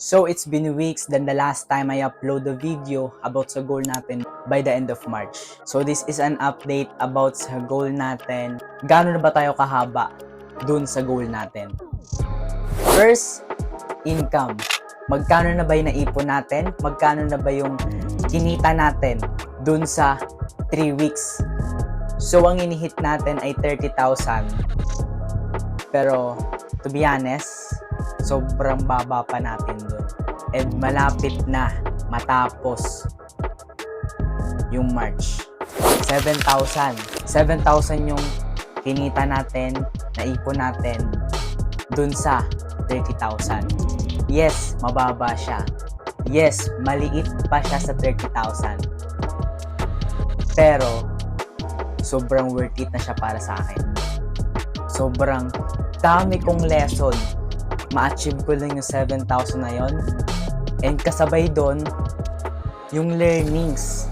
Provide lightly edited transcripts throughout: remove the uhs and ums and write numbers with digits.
So it's been weeks than the last time I upload a video about sa goal natin by the end of March. So this is an update about sa goal natin. Gano'n na ba tayo kahaba dun sa goal natin? First, income. Magkano na ba yung naipon natin? Magkano na ba yung kinita natin dun sa 3 weeks? So ang inihit natin ay 30,000. Pero to be honest, sobrang baba pa natin dun. And malapit na matapos yung March. 7,000. 7,000 yung kinita natin, naipon natin dun sa 30,000. Yes, mababa siya. Yes, maliit pa siya sa 30,000. Pero, sobrang worth it na siya para sa akin. Sobrang dami kong lesson. Ma-achieve ko lang yung 7,000 na yon. And kasabay doon, yung learnings,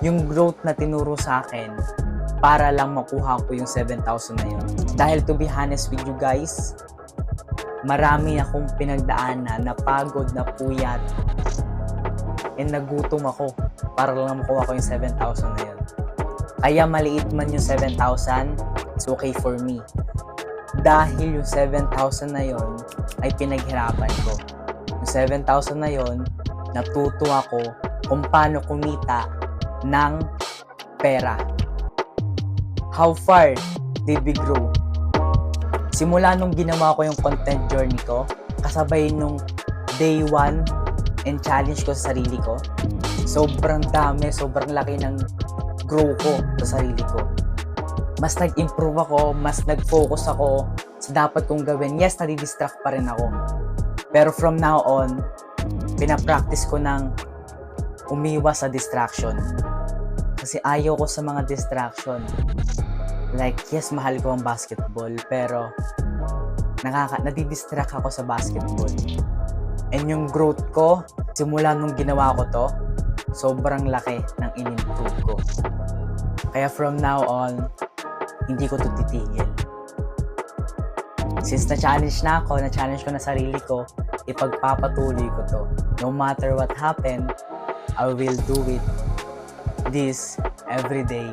yung growth na tinuro sa akin para lang makuha ko yung 7,000 na yon. Dahil to be honest with you guys, marami akong pinagdaanan na pagod, na puyat, and nagutom ako para lang makuha ko yung 7,000 na yon. Kaya maliit man yung 7,000, it's okay for me. Dahil yung 7,000 na yon ay pinaghirapan ko. Yung 7,000 na yon, natuto ako kung paano kumita ng pera. How far did we grow? Simula nung ginawa ko yung content journey ko, kasabay nung day 1 and challenge ko sa sarili ko, sobrang dami, sobrang laki ng grow ko sa sarili ko. Mas nag-improve ako, mas nag-focus ako sa dapat kong gawin. Yes, nadi-distract pa rin ako. Pero from now on, pinapractice ko ng umiwas sa distraction. Kasi ayaw ko sa mga distraction. Like, yes, mahal ko ang basketball, pero nadi-distract ako sa basketball. And yung growth ko, simula nung ginawa ko to, sobrang laki ng in-improve ko. Kaya from now on, hindi ko to titigil. Since na-challenge na ako, na-challenge ko na sarili ko, ipagpapatuloy ko to. No matter what happen, I will do it this every day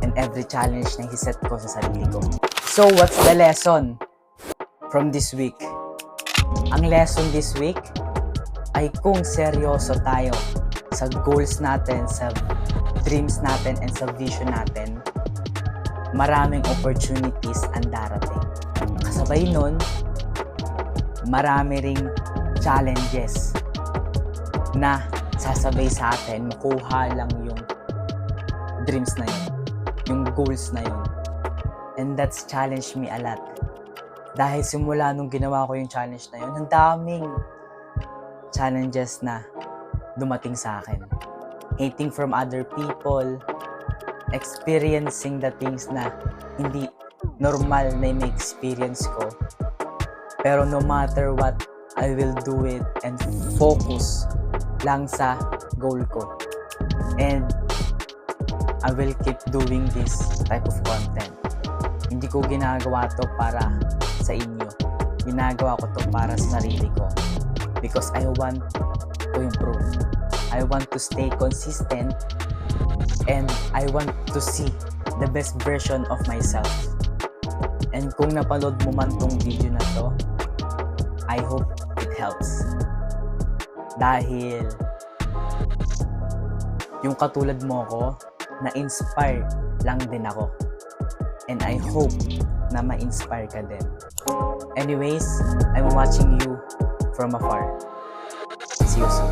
and every challenge na hiset ko sa sarili ko. So, what's the lesson from this week? Ang lesson this week ay kung seryoso tayo sa goals natin, sa dreams natin, and sa vision natin, maraming opportunities ang darating. Kasabay nun, marami ring challenges na sasabay sa atin, makuha lang yung dreams na yun, yung goals na yun. And that's challenged me a lot. Dahil simula nung ginawa ko yung challenge na yun, ang daming challenges na dumating sa akin. Hating from other people, experiencing the things na hindi normal na experience ko. Pero no matter what, I will do it and focus lang sa goal ko. And I will keep doing this type of content. Hindi ko ginagawa to para sa inyo. Ginagawa ko to para sa sarili ko. Because I want to improve. I want to stay consistent and I want to see the best version of myself. And kung napanood mo man tong video na to, I hope it helps. Dahil yung katulad mo ko, na-inspire lang din ako. And I hope na ma-inspire ka din. Anyways, I'm watching you from afar. See you soon.